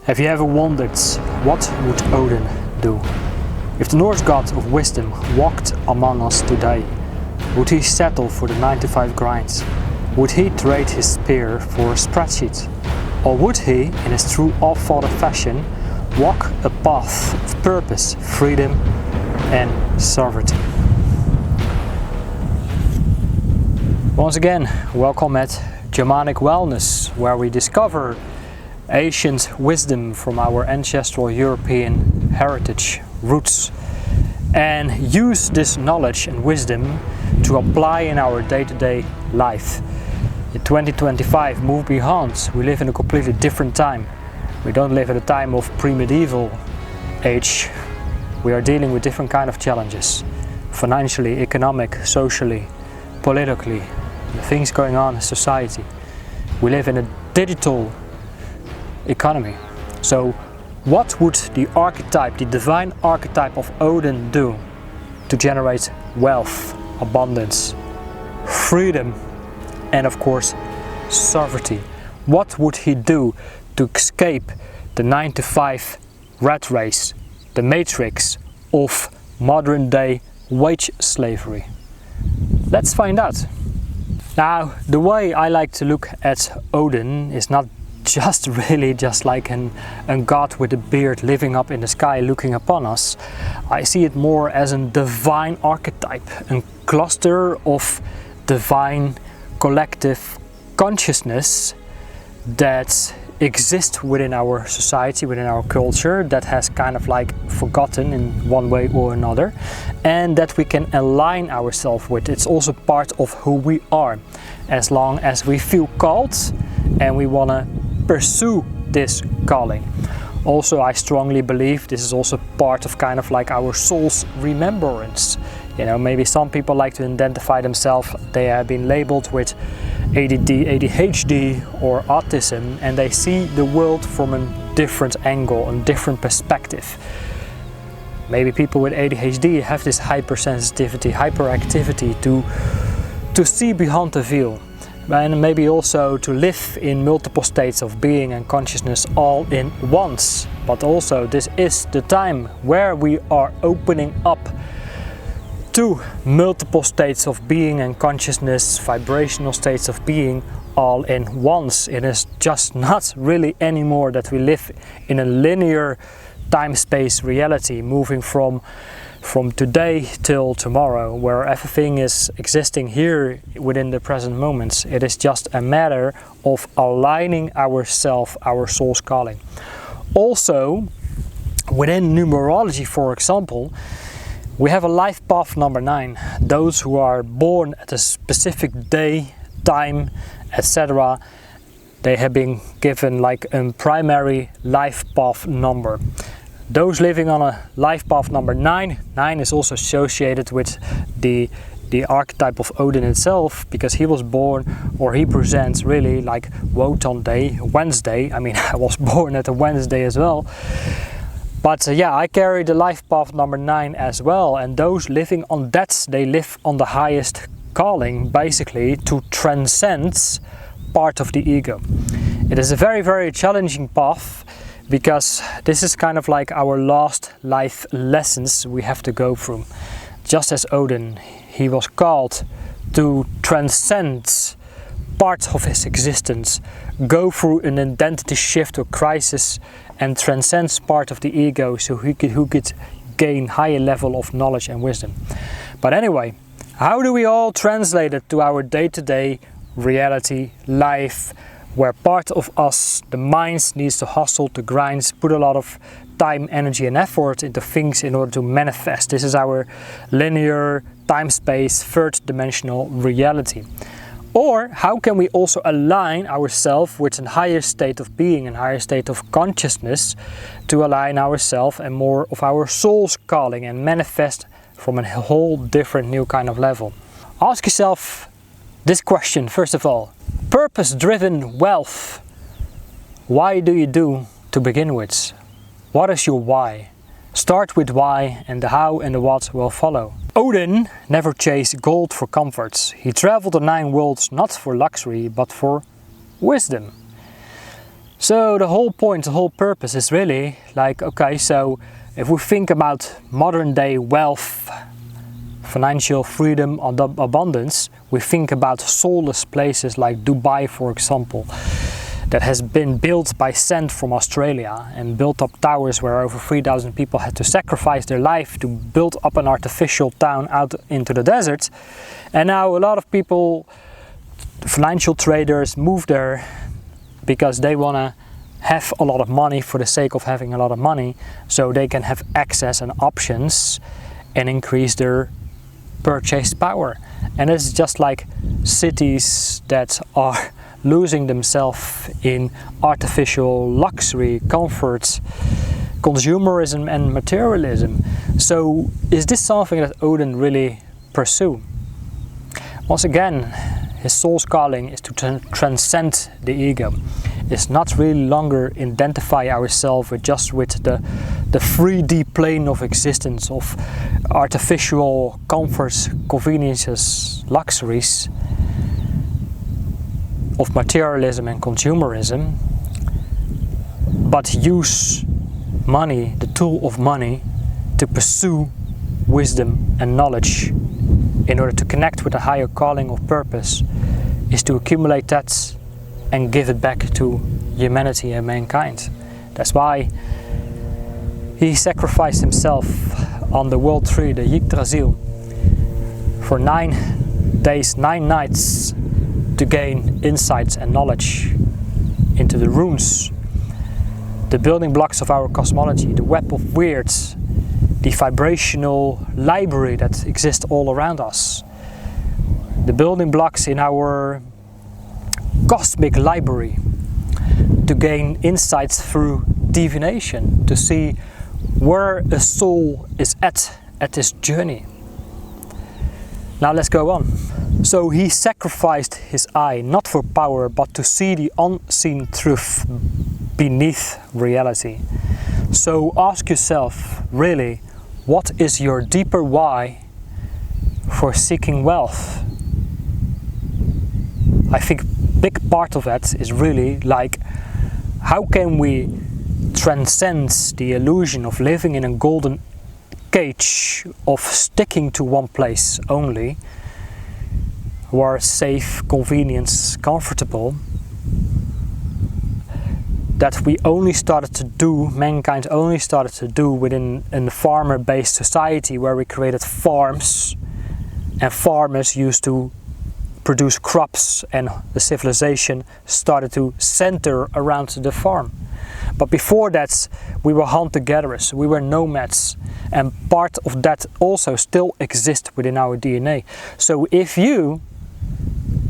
Have you ever wondered, what would Odin do? If the Norse god of wisdom walked among us today, would he settle for the 9-to-5 grind? Would he trade his spear for a spreadsheet? Or would he, in his true all-father fashion, walk a path of purpose, freedom and sovereignty? Once again, welcome at Germanic Wellness, where we discover ancient wisdom from our ancestral European heritage roots and use this knowledge and wisdom to apply in our day-to-day life. In 2025, move beyond, we live in a completely different time. We don't live at a time of pre-medieval age. We are dealing with different kind of challenges, financially, economic, socially, politically, the things going on in society. We live in a digital economy. So what would the archetype, the divine archetype of Odin do to generate wealth, abundance, freedom and of course sovereignty? What would he do to escape the 9-to-5 rat race, the matrix of modern day wage slavery? Let's find out. Now, the way I like to look at Odin is not just like a god with a beard living up in the sky looking upon us. I see it more as a divine archetype, a cluster of divine collective consciousness that exists within our society, within our culture, that has kind of like forgotten in one way or another, and that we can align ourselves with. It's also part of who we are, as long as we feel called and we want to pursue this calling. Also, I strongly believe this is also part of kind of like our soul's remembrance. You know, maybe some people like to identify themselves, they have been labeled with ADD, ADHD or autism, and they see the world from a different angle, a different perspective. Maybe people with ADHD have this hypersensitivity, hyperactivity to see beyond the veil. And maybe also to live in multiple states of being and consciousness all in once. But also this is the time where we are opening up to multiple states of being and consciousness, vibrational states of being all in once. It is just not really anymore that we live in a linear time-space reality, moving from today till tomorrow, where everything is existing here within the present moments. It is just a matter of aligning ourselves, our soul's calling. Also, within numerology, for example, we have a life path number 9. Those who are born at a specific day, time, etc., they have been given like a primary life path number. Those living on a life path number 9, 9 is also associated with the archetype of Odin itself, because he was born, or he presents really like Wotan Day, Wednesday. I mean, I was born at a Wednesday as well. But yeah, I carry the life path number 9 as well, and those living on that, they live on the highest calling, basically to transcend part of the ego. It is a very, very challenging path, because this is kind of like our last life lessons we have to go through. Just as Odin, he was called to transcend part of his existence, go through an identity shift or crisis and transcend part of the ego, so he could gain higher level of knowledge and wisdom. But anyway, how do we all translate it to our day-to-day reality, life, where part of us, the minds, needs to hustle, to grind, put a lot of time, energy and effort into things in order to manifest. This is our linear, time-space, third-dimensional reality. Or how can we also align ourselves with a higher state of being, a higher state of consciousness, to align ourselves and more of our soul's calling and manifest from a whole different new kind of level? Ask yourself this question first of all. Purpose-driven wealth. Why do you do to begin with? What is your why? Start with why, and the how and the what will follow. Odin never chased gold for comforts. He traveled the 9 worlds not for luxury, but for wisdom. So the whole point, the whole purpose is really like, okay, so if we think about modern day wealth, financial freedom, abundance, we think about soulless places like Dubai, for example, that has been built by sand from Australia and built up towers where over 3,000 people had to sacrifice their life to build up an artificial town out into the desert. And now a lot of people, financial traders, move there because they want to have a lot of money for the sake of having a lot of money, so they can have access and options and increase their purchase power. And it's just like cities that are losing themselves in artificial luxury, comfort, consumerism and materialism. So is this something that Odin really pursue? Once again, his soul's calling is to transcend the ego. It's not really longer identify ourselves with the 3D plane of existence of artificial comforts, conveniences, luxuries, of materialism and consumerism, but use money, the tool of money, to pursue wisdom and knowledge in order to connect with a higher calling of purpose, is to accumulate that and give it back to humanity and mankind. That's why he sacrificed himself on the World Tree, the Yggdrasil, for 9 days, 9 nights to gain insights and knowledge into the runes, the building blocks of our cosmology, the web of weirds, the vibrational library that exists all around us, the building blocks in our cosmic library, to gain insights through divination, to see where a soul is at this journey. Now let's go on. So he sacrificed his eye, not for power, but to see the unseen truth beneath reality. So ask yourself, really, what is your deeper why for seeking wealth? I think a big part of that is really like, how can we transcend the illusion of living in a golden cage, of sticking to one place only, where safe, convenience, comfortable, that we only started to do, mankind only started to do within a farmer-based society where we created farms, and farmers used to produce crops, and the civilization started to center around the farm. But before that, we were hunter-gatherers, we were nomads, and part of that also still exists within our DNA. So if you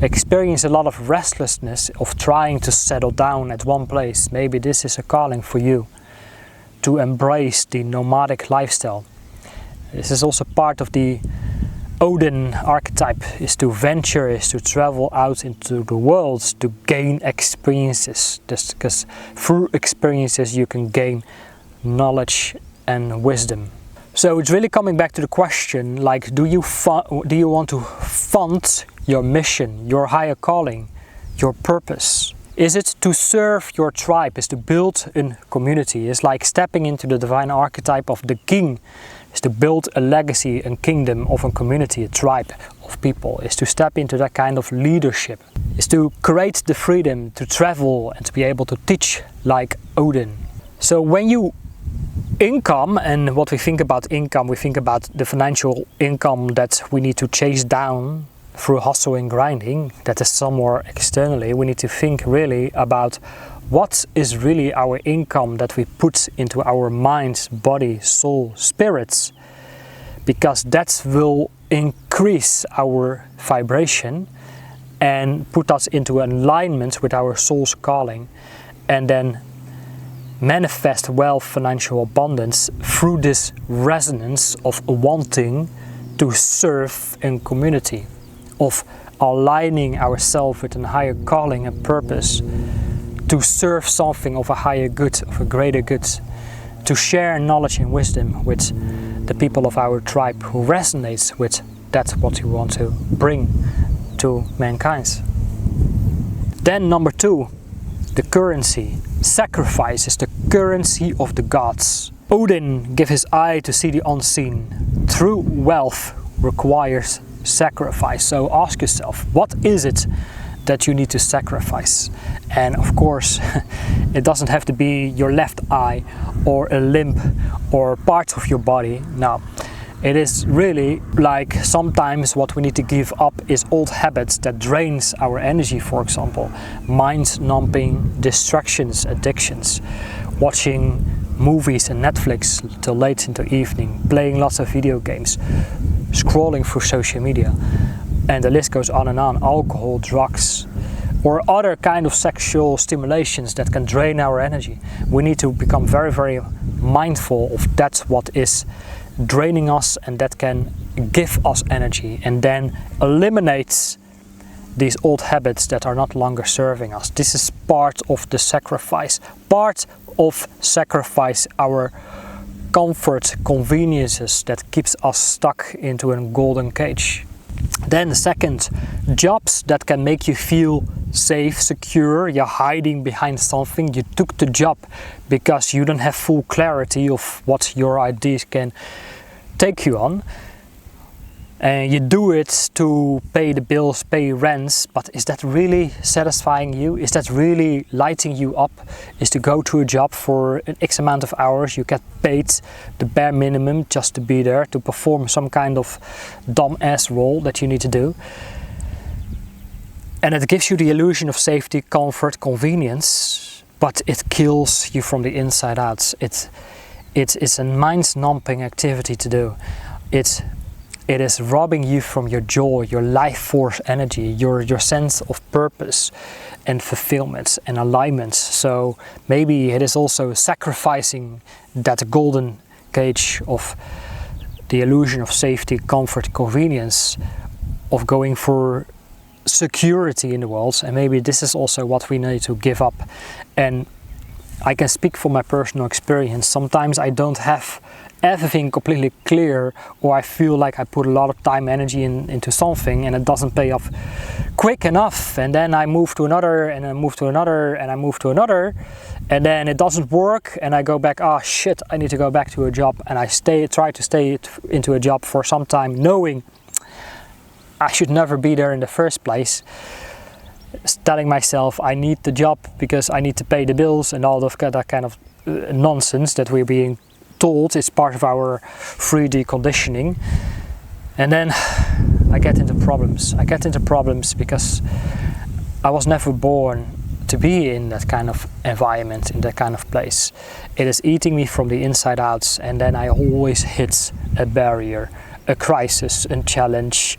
experience a lot of restlessness of trying to settle down at one place, maybe this is a calling for you to embrace the nomadic lifestyle. This is also part of the Odin archetype, is to venture, is to travel out into the world to gain experiences, just because through experiences you can gain knowledge and wisdom. So it's really coming back to the question, like, do you want to fund your mission, your higher calling, your purpose? Is it to serve your tribe? Is to build a community? It's like stepping into the divine archetype of the king. Is to build a legacy, a kingdom of a community, a tribe of people. Is to step into that kind of leadership. Is to create the freedom to travel and to be able to teach like Odin. So when you income, and what we think about income, we think about the financial income that we need to chase down through hustle and grinding, that is somewhere externally. We need to think really about what is really our income that we put into our mind, body, soul, spirits, because that will increase our vibration and put us into alignment with our soul's calling, and then manifest wealth, financial abundance through this resonance of wanting to serve in community, of aligning ourselves with a higher calling and purpose, to serve something of a higher good, of a greater good, to share knowledge and wisdom with the people of our tribe who resonates with that what we want to bring to mankind. Then number 2, the currency. Sacrifice is the currency of the gods. Odin gave his eye to see the unseen. True wealth requires sacrifice. So ask yourself, what is it that you need to sacrifice? And of course, it doesn't have to be your left eye or a limb or parts of your body. No, it is really like sometimes what we need to give up is old habits that drains our energy, for example, mind-numbing distractions, addictions, watching movies and Netflix till late into the evening, playing lots of video games, scrolling through social media, and the list goes on and on. Alcohol, drugs, or other kind of sexual stimulations that can drain our energy. We need to become very, very mindful of that's what is draining us and that can give us energy, and then eliminates these old habits that are not longer serving us. This is part of the sacrifice. Part of sacrifice our comfort, conveniences that keeps us stuck into a golden cage. Then the second, jobs that can make you feel safe, secure, you're hiding behind something. You took the job because you don't have full clarity of what your ideas can take you on. And you do it to pay the bills, pay rents, but is that really satisfying you? Is that really lighting you up? Is to go to a job for an X amount of hours, you get paid the bare minimum just to be there, to perform some kind of dumb-ass role that you need to do. And it gives you the illusion of safety, comfort, convenience, but it kills you from the inside out. It's a mind-numbing activity to do. It is robbing you from your joy, your life force energy, your sense of purpose and fulfillment and alignment. So maybe it is also sacrificing that golden cage of the illusion of safety, comfort, convenience, of going for security in the world. And maybe this is also what we need to give up. And I can speak from my personal experience. Sometimes I don't have everything completely clear, or I feel like I put a lot of time, energy into something and it doesn't pay off quick enough, and then I move to another, and I move to another, and I move to another, and then it doesn't work, and I go back, oh shit, I need to go back to a job, and I try to stay into a job for some time, knowing I should never be there in the first place, telling myself I need the job because I need to pay the bills and all of that kind of nonsense that we're being told is part of our 3D conditioning. And then I get into problems. I get into problems because I was never born to be in that kind of environment, in that kind of place. It is eating me from the inside out, and then I always hit a barrier, a crisis, a challenge.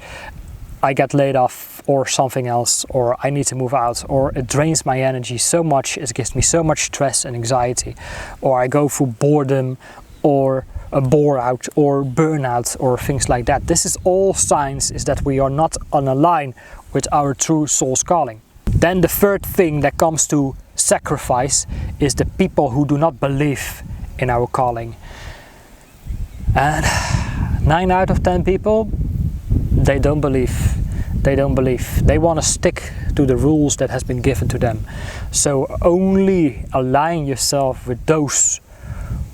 I get laid off or something else, or I need to move out, or it drains my energy so much, it gives me so much stress and anxiety, or I go through boredom, or a bore out, or burnout, or things like that. This is all signs is that we are not on a line with our true soul's calling. Then the third thing that comes to sacrifice is the people who do not believe in our calling. And 9 out of 10 people, they don't believe. They don't believe. They want to stick to the rules that has been given to them. So only align yourself with those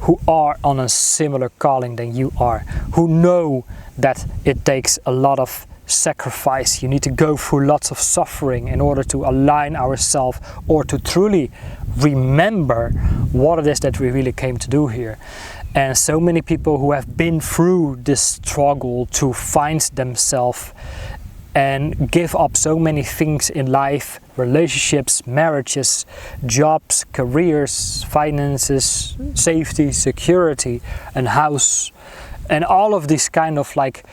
who are on a similar calling than you are, who know that it takes a lot of sacrifice. You need to go through lots of suffering in order to align ourselves, or to truly remember what it is that we really came to do here. And so many people who have been through this struggle to find themselves and give up so many things in life, relationships, marriages, jobs, careers, finances, safety, security, and house, and all of these kind of like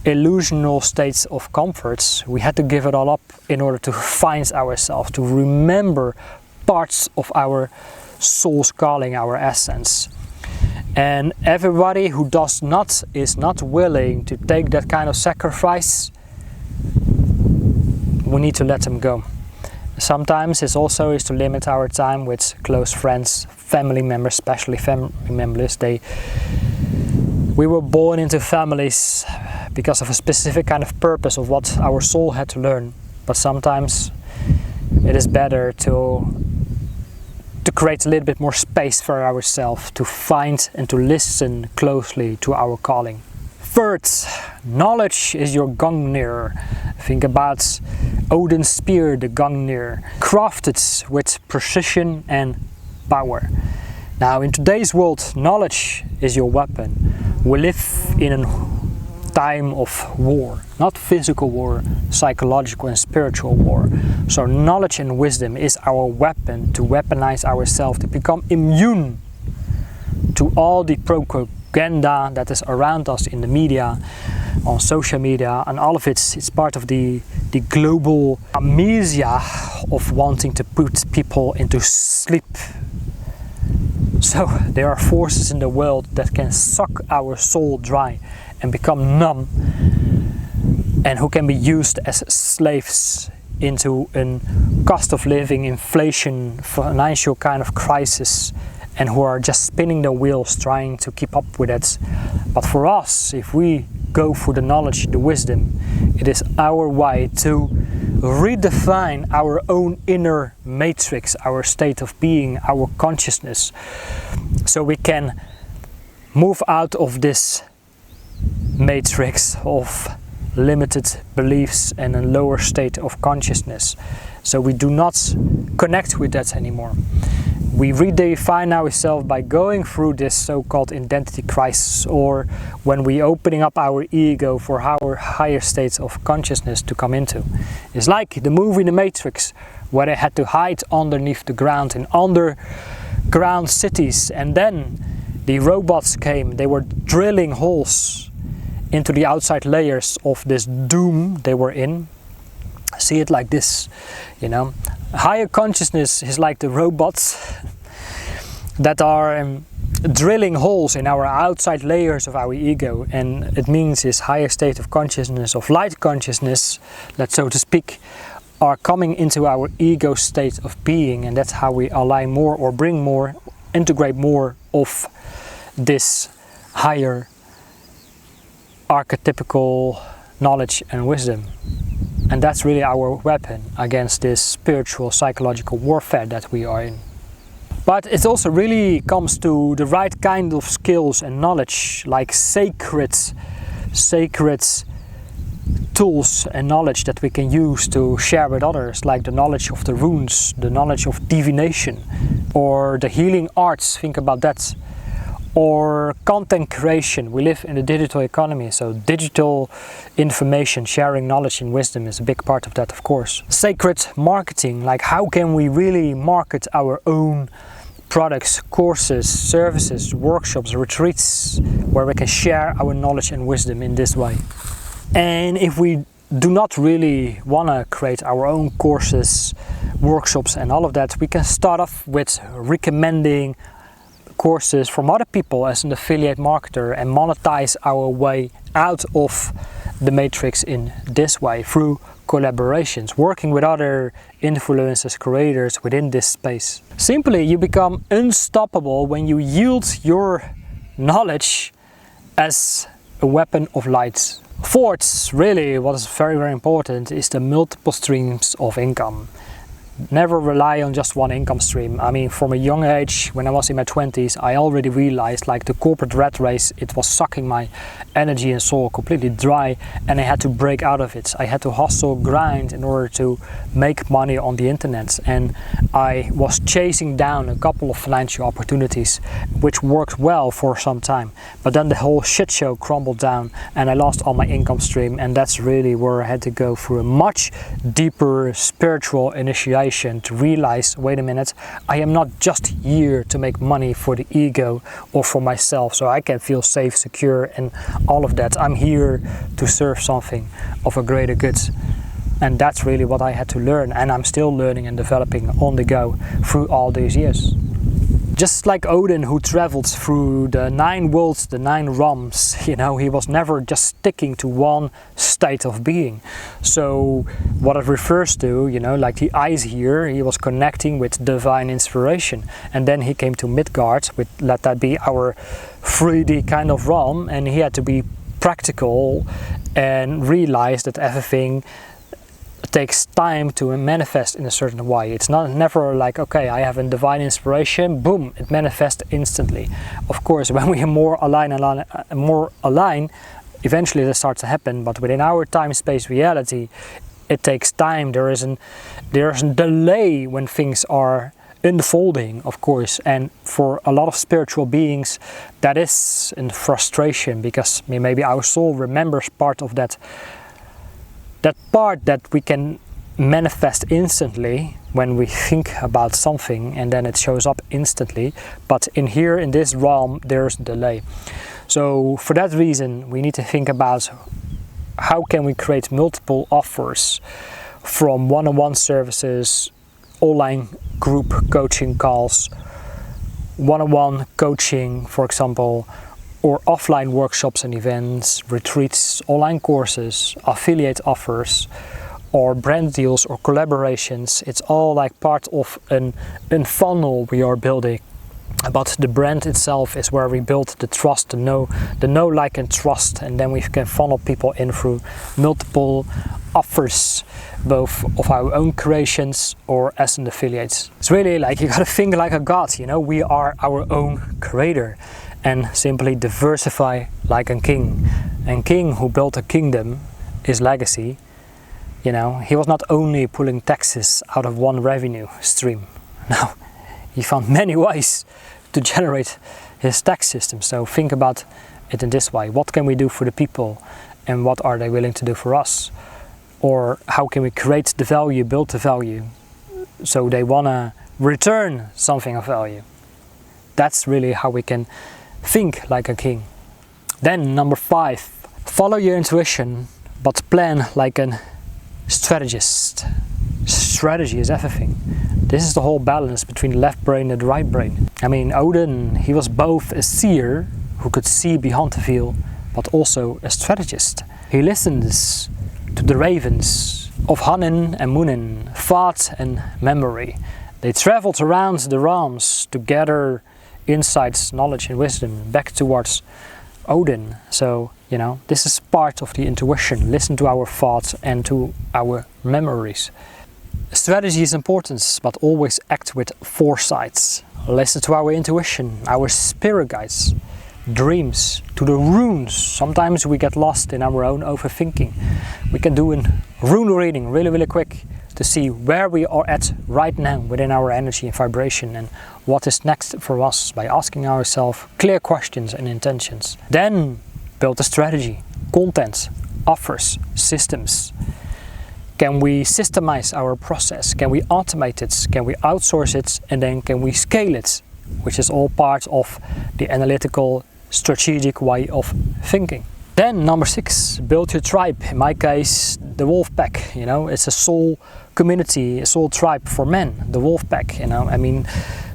illusional states of comforts. We had to give it all up in order to find ourselves, to remember parts of our soul's calling, our essence. And everybody who is not willing to take that kind of sacrifice, we need to let them go. Sometimes it's also to limit our time with close friends, family members, especially family members. We were born into families because of a specific kind of purpose of what our soul had to learn. But sometimes it is better to to create a little bit more space for ourselves to find and to listen closely to our calling. Third, knowledge is your Gungnir. Think about Odin's spear, the Gungnir, crafted with precision and power. Now in today's world, knowledge is your weapon. We live in a time of war, not physical war, psychological and spiritual war. So knowledge and wisdom is our weapon to weaponize ourselves, to become immune to all the propaganda that is around us in the media, on social media, and all of it's part of the global amnesia of wanting to put people into sleep. So there are forces in the world that can suck our soul dry and become numb, and who can be used as slaves into a cost of living, inflation, financial kind of crisis, and who are just spinning the wheels trying to keep up with it. But for us, if we go for the knowledge, the wisdom, it is our way to redefine our own inner matrix, our state of being, our consciousness, so we can move out of this matrix of limited beliefs and a lower state of consciousness. So we do not connect with that anymore. We redefine ourselves by going through this so-called identity crisis, or when we opening up our ego for our higher states of consciousness to come into. It's like the movie The Matrix, where they had to hide underneath the ground in underground cities, and then the robots came. They were drilling holes into the outside layers of this doom they were in. See it like this, you know. Higher consciousness is like the robots that are drilling holes in our outside layers of our ego, and it means this higher state of consciousness, of light consciousness, that so to speak, are coming into our ego state of being, and that's how we align more or bring more, integrate more of this higher archetypical knowledge and wisdom. And that's really our weapon against this spiritual, psychological warfare that we are in. But it also really comes to the right kind of skills and knowledge, like sacred tools and knowledge that we can use to share with others, like the knowledge of the runes, the knowledge of divination, or the healing arts, think about that. Or content creation. We live in a digital economy, so digital information, sharing knowledge and wisdom is a big part of that, of course. Sacred marketing, like how can we really market our own products, courses, services, workshops, retreats, where we can share our knowledge and wisdom in this way. And if we do not really want to create our own courses, workshops and all of that, we can start off with recommending courses from other people as an affiliate marketer and monetize our way out of the matrix in this way through collaborations, working with other influencers, creators within this space. Simply, you become unstoppable when you yield your knowledge as a weapon of light. Fourth, really, what is very, very important is the multiple streams of income. Never rely on just one income stream. I mean, from a young age, when I was in my 20s, I already realized like the corporate rat race, it was sucking my energy and soul completely dry, and I had to break out of it. I had to hustle, grind in order to make money on the internet, and I was chasing down a couple of financial opportunities which worked well for some time, but then the whole shit show crumbled down and I lost all my income stream, and that's really where I had to go through a much deeper spiritual initiation to realize, wait a minute, I am not just here to make money for the ego or for myself so I can feel safe, secure and all of that. I'm here to serve something of a greater good. And that's really what I had to learn, and I'm still learning and developing on the go through all these years. Just like Odin, who traveled through the 9 worlds, the 9 realms, you know, he was never just sticking to one state of being. So what it refers to, you know, like the eyes here, he was connecting with divine inspiration. And then he came to Midgard, with, let that be our 3D kind of realm, and he had to be practical and realize that everything it takes time to manifest in a certain way. It's never like, okay, I have a divine inspiration, boom, it manifests instantly. Of course, when we are more aligned, eventually that starts to happen, but within our time-space reality, it takes time. There is a delay when things are unfolding, of course, and for a lot of spiritual beings that is in frustration, because maybe our soul remembers part of that part that we can manifest instantly when we think about something, and then it shows up instantly, but in this realm there's a delay. So for that reason we need to think about how can we create multiple offers, from one-on-one services, online group coaching calls, one-on-one coaching, for example, or offline workshops and events, retreats, online courses, affiliate offers, or brand deals or collaborations. It's all like part of a funnel we are building. But the brand itself is where we build the trust, the know, like and trust, and then we can funnel people in through multiple offers, both of our own creations or as an affiliate. It's really like you gotta think like a god, you know, we are our own creator, and simply diversify like a king. And king who built a kingdom, his legacy, you know, he was not only pulling taxes out of one revenue stream. No, he found many ways to generate his tax system. So think about it in this way. What can we do for the people, and what are they willing to do for us? Or how can we create the value, build the value, so they want to return something of value? That's really how we can think like a king. Then number 5, follow your intuition, but plan like a strategist. Strategy is everything. This is the whole balance between the left brain and the right brain. I mean, Odin, he was both a seer who could see beyond the veil, but also a strategist. He listens to the ravens of Hanin and Munin, thought and memory. They traveled around the realms to gather insights, knowledge and wisdom back towards Odin. So, you know, this is part of the intuition. Listen to our thoughts and to our memories. Strategy is important, but always act with foresight. Listen to our intuition, our spirit guides, dreams, to the runes. Sometimes we get lost in our own overthinking. We can do a rune reading really quick to see where we are at right now within our energy and vibration, and what is next for us, by asking ourselves clear questions and intentions. Then build a strategy, content, offers, systems. Can we systemize our process? Can we automate it? Can we outsource it? And then can we scale it? Which is all part of the analytical, strategic way of thinking. Then number 6, build your tribe. In my case, the wolf pack. You know, it's a soul community, a soul tribe for men. The wolf pack. You know, I mean,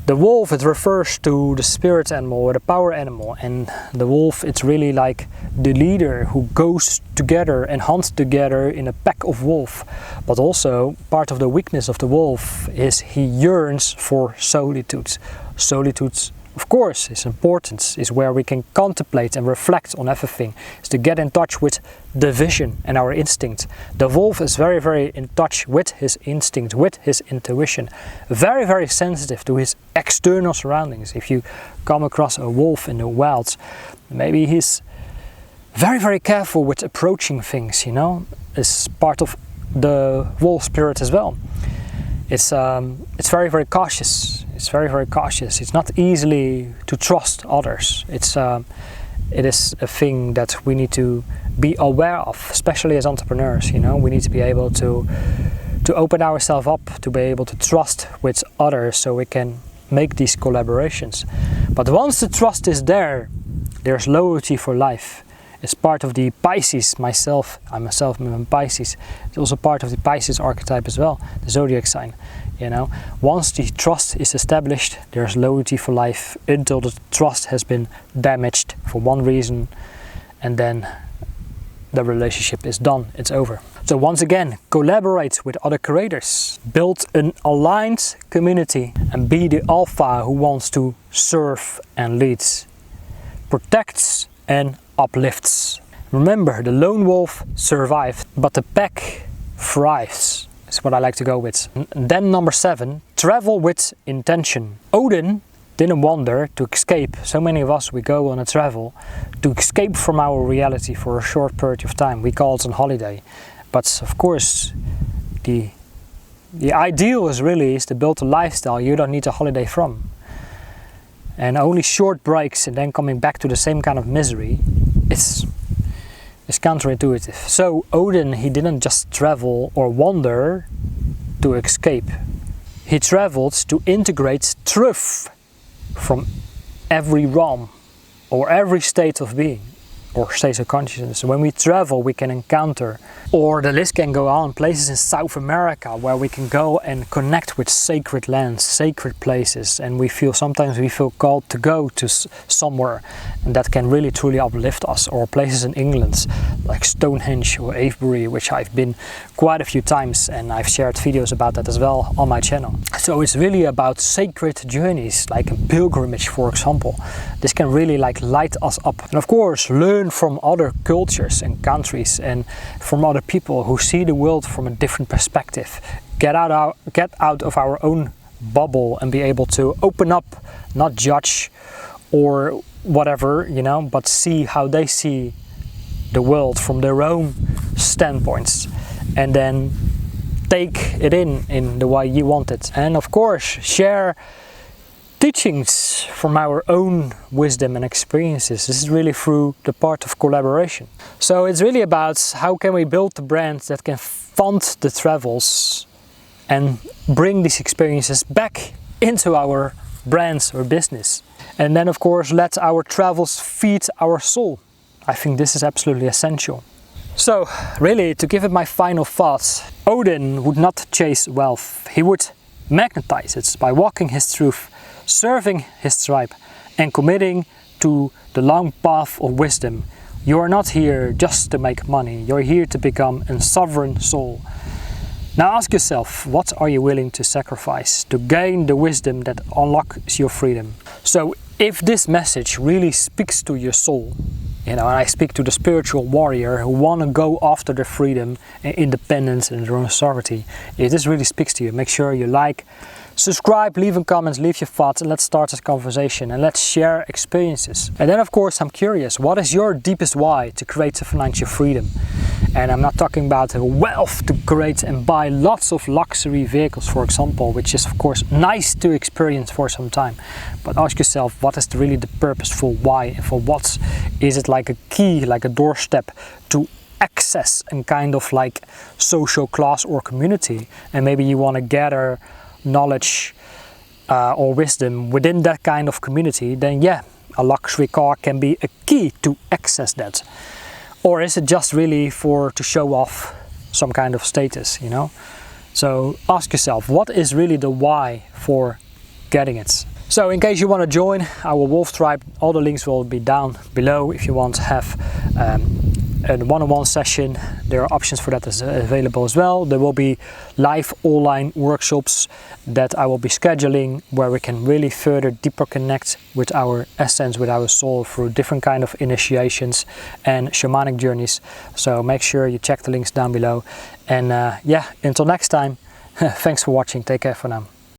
the wolf, it refers to the spirit animal or the power animal, and the wolf, it's really like the leader who goes together and hunts together in a pack of wolf. But also part of the weakness of the wolf is he yearns for solitude. Solitude, of course, is important, is where we can contemplate and reflect on everything, is to get in touch with the vision and our instinct. The wolf is very in touch with his instinct, with his intuition, very sensitive to his external surroundings. If you come across a wolf in the wild, maybe he's very careful with approaching things, you know. It's part of the wolf spirit as well. It's very cautious. It's very cautious. It's not easily to trust others. It is a thing that we need to be aware of, especially as entrepreneurs. You know, we need to be able to open ourselves up, to be able to trust with others, so we can make these collaborations. But once the trust is there, there's loyalty for life. It's part of the Pisces. I'm a Pisces. It's also part of the Pisces archetype as well, the zodiac sign. You know, once the trust is established, there's loyalty for life until the trust has been damaged for one reason, and then the relationship is done, it's over. So once again, collaborate with other creators, build an aligned community, and be the alpha who wants to serve and lead, protects and uplifts. Remember, the lone wolf survived, but the pack thrives. Is what I like to go with. Then number 7, travel with intention. Odin didn't wander to escape. So many of us, we go on a travel to escape from our reality for a short period of time. We call it a holiday. But of course, the ideal is to build a lifestyle you don't need a holiday from. And only short breaks and then coming back to the same kind of misery, it's counterintuitive. So Odin, he didn't just travel or wander to escape. He traveled to integrate truth from every realm or every state of being or state of consciousness. When we travel, we can encounter, or the list can go on, places in South America where we can go and connect with sacred lands, sacred places, and sometimes we feel called to go to somewhere, and that can really truly uplift us. Or places in England like Stonehenge or Avebury, which I've been quite a few times, and I've shared videos about that as well on my channel. So it's really about sacred journeys, like a pilgrimage, for example. This can really light us up, and of course learn from other cultures and countries and from other people who see the world from a different perspective. Get out of our own bubble and be able to open up, not judge or whatever, but see how they see the world from their own standpoints, and then take it in the way you want it. And of course, share teachings from our own wisdom and experiences. This is really through the part of collaboration. So it's really about how can we build the brands that can fund the travels and bring these experiences back into our brands or business. And then of course let our travels feed our soul. I think this is absolutely essential. So really, to give it my final thoughts, Odin would not chase wealth. He would magnetize it by walking his truth, serving his tribe, and committing to the long path of wisdom. You are not here just to make money, you're here to become a sovereign soul. Now ask yourself, what are you willing to sacrifice to gain the wisdom that unlocks your freedom? So if this message really speaks to your soul, and I speak to the spiritual warrior who want to go after their freedom and independence and their own sovereignty, if this really speaks to you, make sure you like, subscribe, leave in comments, leave your thoughts, and let's start this conversation and let's share experiences. And then of course I'm curious, what is your deepest why to create a financial freedom? And I'm not talking about wealth to create and buy lots of luxury vehicles, for example, which is of course nice to experience for some time. But ask yourself, what is really the purposeful why, and for what is it like a key, like a doorstep to access and kind of like social class or community? And maybe you want to gather knowledge or wisdom within that kind of community, then yeah, a luxury car can be a key to access that. Or is it just really to show off some kind of status, So ask yourself, what is really the why for getting it? So in case you want to join our Wolf Tribe, all the links will be down below. If you want to have a one-on-one session, there are options for that available as well. There will be live online workshops that I will be scheduling, where we can really further deeper connect with our essence, with our soul, through different kind of initiations and shamanic journeys. So make sure you check the links down below. And yeah, until next time, thanks for watching. Take care for now.